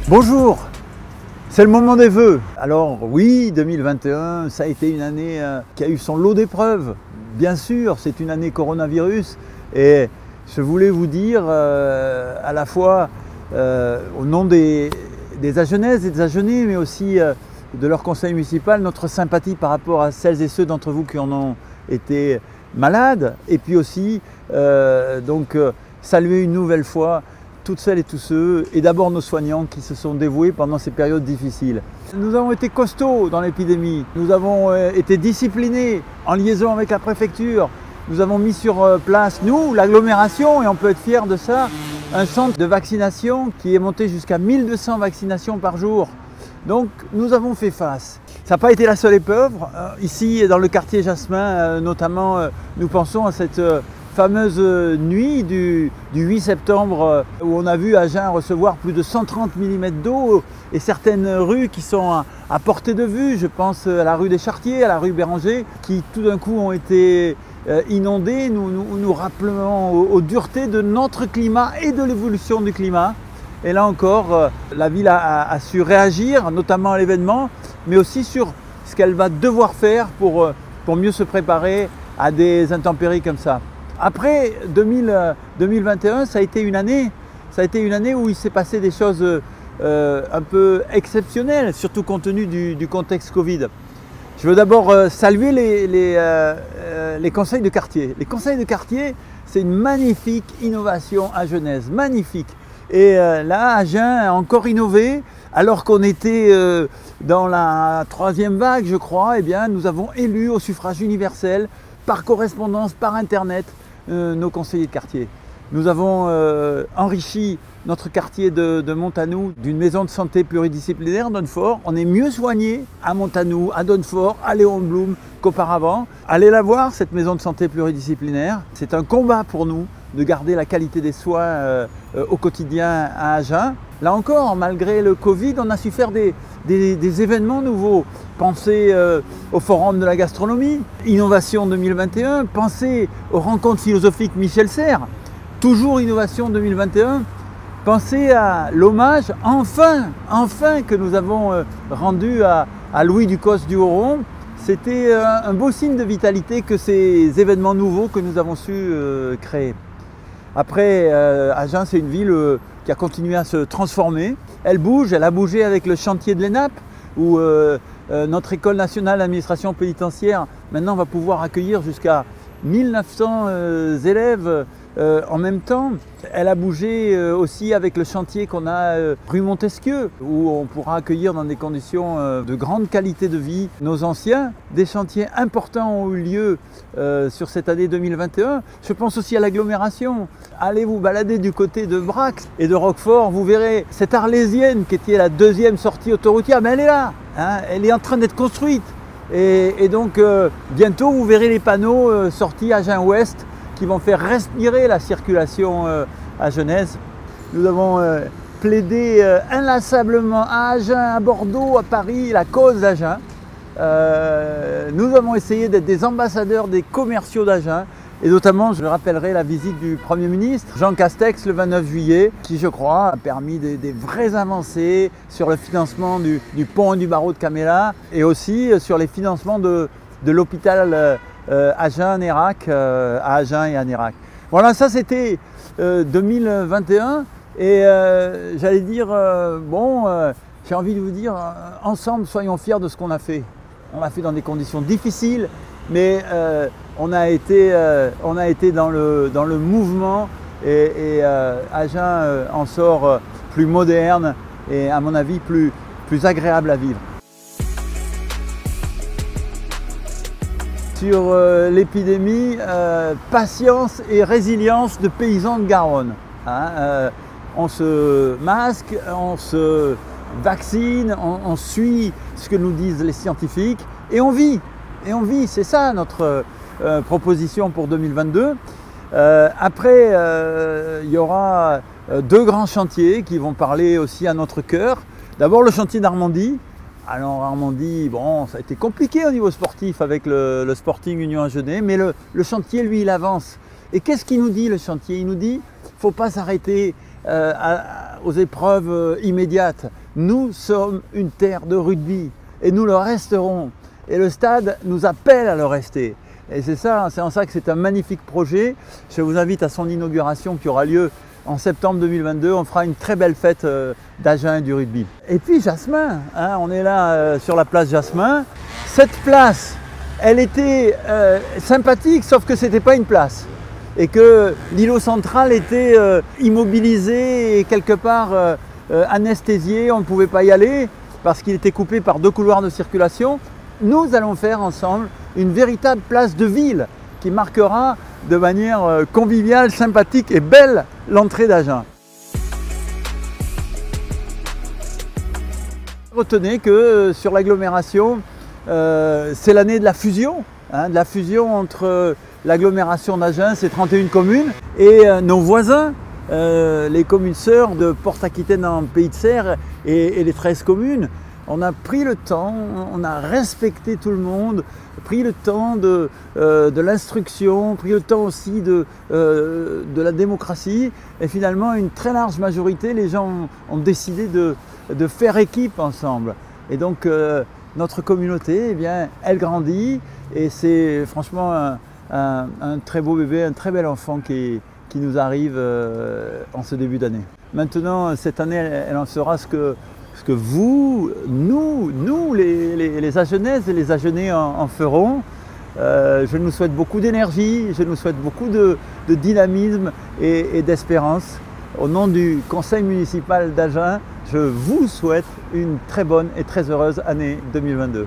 Bonjour, c'est le moment des vœux. Alors oui, 2021, ça a été une année qui a eu son lot d'épreuves. Bien sûr, c'est une année coronavirus et je voulais vous dire à la fois au nom des Agenaises et des Agenais, mais aussi de leur conseil municipal, notre sympathie par rapport à celles et ceux d'entre vous qui en ont été malades, et puis aussi saluer une nouvelle fois toutes celles et tous ceux, et d'abord nos soignants qui se sont dévoués pendant ces périodes difficiles. Nous avons été costauds dans l'épidémie, nous avons été disciplinés en liaison avec la préfecture, nous avons mis sur place, nous, l'agglomération, et on peut être fiers de ça, un centre de vaccination qui est monté jusqu'à 1200 vaccinations par jour. Donc nous avons fait face. Ça n'a pas été la seule épreuve. Ici, dans le quartier Jasmin, notamment, nous pensons à cette fameuse nuit du 8 septembre où on a vu Agen recevoir plus de 130 mm d'eau et certaines rues qui sont à portée de vue. Je pense à la rue des Chartiers, à la rue Béranger, qui tout d'un coup ont été inondées, nous rappelant aux duretés de notre climat et de l'évolution du climat. Et là encore, la ville a su réagir, notamment à l'événement, mais aussi sur ce qu'elle va devoir faire pour mieux se préparer à des intempéries comme ça. Après 2021, ça a été une année où il s'est passé des choses un peu exceptionnelles, surtout compte tenu du contexte Covid. Je veux d'abord saluer les conseils de quartier. Les conseils de quartier, c'est une magnifique innovation agenaise, magnifique. Et là, Agen a encore innové, alors qu'on était dans la 3e vague, je crois, eh bien, nous avons élu au suffrage universel, par correspondance, par Internet, nos conseillers de quartier. Nous avons enrichi notre quartier de Montanou d'une maison de santé pluridisciplinaire, Donnefort. On est mieux soigné à Montanou, à Donnefort, à Léon Blum qu'auparavant. Allez la voir, cette maison de santé pluridisciplinaire. C'est un combat pour nous de garder la qualité des soins au quotidien à Agen. Là encore, malgré le Covid, on a su faire des événements nouveaux. Pensez au Forum de la gastronomie, Innovation 2021, pensez aux rencontres philosophiques Michel Serres, toujours Innovation 2021, pensez à l'hommage enfin que nous avons rendu à Louis Ducos du Haut-Rond. C'était un beau signe de vitalité que ces événements nouveaux que nous avons su créer. Après, Agen, c'est une ville qui a continué à se transformer. Elle bouge, elle a bougé avec le chantier de l'ENAP, où notre école nationale d'administration pénitentiaire maintenant va pouvoir accueillir jusqu'à 1900 élèves en même temps. Elle a bougé aussi avec le chantier qu'on a rue Montesquieu, où on pourra accueillir dans des conditions de grande qualité de vie nos anciens. Des chantiers importants ont eu lieu sur cette année 2021. Je pense aussi à l'agglomération. Allez vous balader du côté de Brax et de Roquefort, vous verrez cette Arlésienne qui était la 2e sortie autoroutière, mais elle est là, hein, elle est en train d'être construite. Et donc bientôt vous verrez les panneaux sortis Agen Ouest qui vont faire respirer la circulation agenaise. Nous avons plaidé inlassablement à Agen, à Bordeaux, à Paris, la cause d'Agen. Nous avons essayé d'être des ambassadeurs des commerciaux d'Agen. Et notamment, je rappellerai la visite du Premier ministre, Jean Castex, le 29 juillet, qui, je crois, a permis des vraies avancées sur le financement du pont et du barreau de Caméla, et aussi sur les financements de l'hôpital Agen-Nérac, à Agen et à Nérac. Voilà, ça c'était 2021, et j'allais dire, j'ai envie de vous dire, ensemble, soyons fiers de ce qu'on a fait. On l'a fait dans des conditions difficiles, mais on a été dans le mouvement et Agen en sort plus moderne et à mon avis plus agréable à vivre. Sur l'épidémie, patience et résilience de paysans de Garonne. Hein, on se masque, on se vaccine, on suit ce que nous disent les scientifiques et on vit. Et on vit, c'est ça notre proposition pour 2022. Après, il y aura 2 grands chantiers qui vont parler aussi à notre cœur. D'abord le chantier d'Armandie. Alors Armandie, bon, ça a été compliqué au niveau sportif avec le Sporting Union Agenais, mais le chantier, lui, il avance. Et qu'est-ce qu'il nous dit, le chantier? Il nous dit, il ne faut pas s'arrêter aux épreuves immédiates. Nous sommes une terre de rugby et nous le resterons. Et le stade nous appelle à le rester. Et c'est en ça que c'est un magnifique projet. Je vous invite à son inauguration qui aura lieu en septembre 2022. On fera une très belle fête d'Agen et du rugby. Et puis Jasmin, hein, on est là sur la place Jasmin. Cette place, elle était sympathique, sauf que ce n'était pas une place. Et que l'îlot central était immobilisé et quelque part anesthésié, on ne pouvait pas y aller parce qu'il était coupé par 2 couloirs de circulation. Nous allons faire ensemble une véritable place de ville qui marquera de manière conviviale, sympathique et belle l'entrée d'Agen. Retenez que sur l'agglomération, c'est l'année de la fusion, hein, entre l'agglomération d'Agen, c'est 31 communes, et nos voisins, les communes sœurs de Porte-Aquitaine en Pays de Serres et les 13 communes. On a pris le temps, on a respecté tout le monde, pris le temps de l'instruction, pris le temps aussi de la démocratie. Et finalement, une très large majorité, les gens ont décidé de faire équipe ensemble. Et donc, notre communauté, eh bien, elle grandit. Et c'est franchement un très beau bébé, un très bel enfant qui nous arrive en ce début d'année. Maintenant, cette année, elle en sera ce que vous, nous les Agenaises et les Agenais en feront. Je nous souhaite beaucoup d'énergie, je nous souhaite beaucoup de dynamisme et d'espérance. Au nom du conseil municipal d'Agen, je vous souhaite une très bonne et très heureuse année 2022.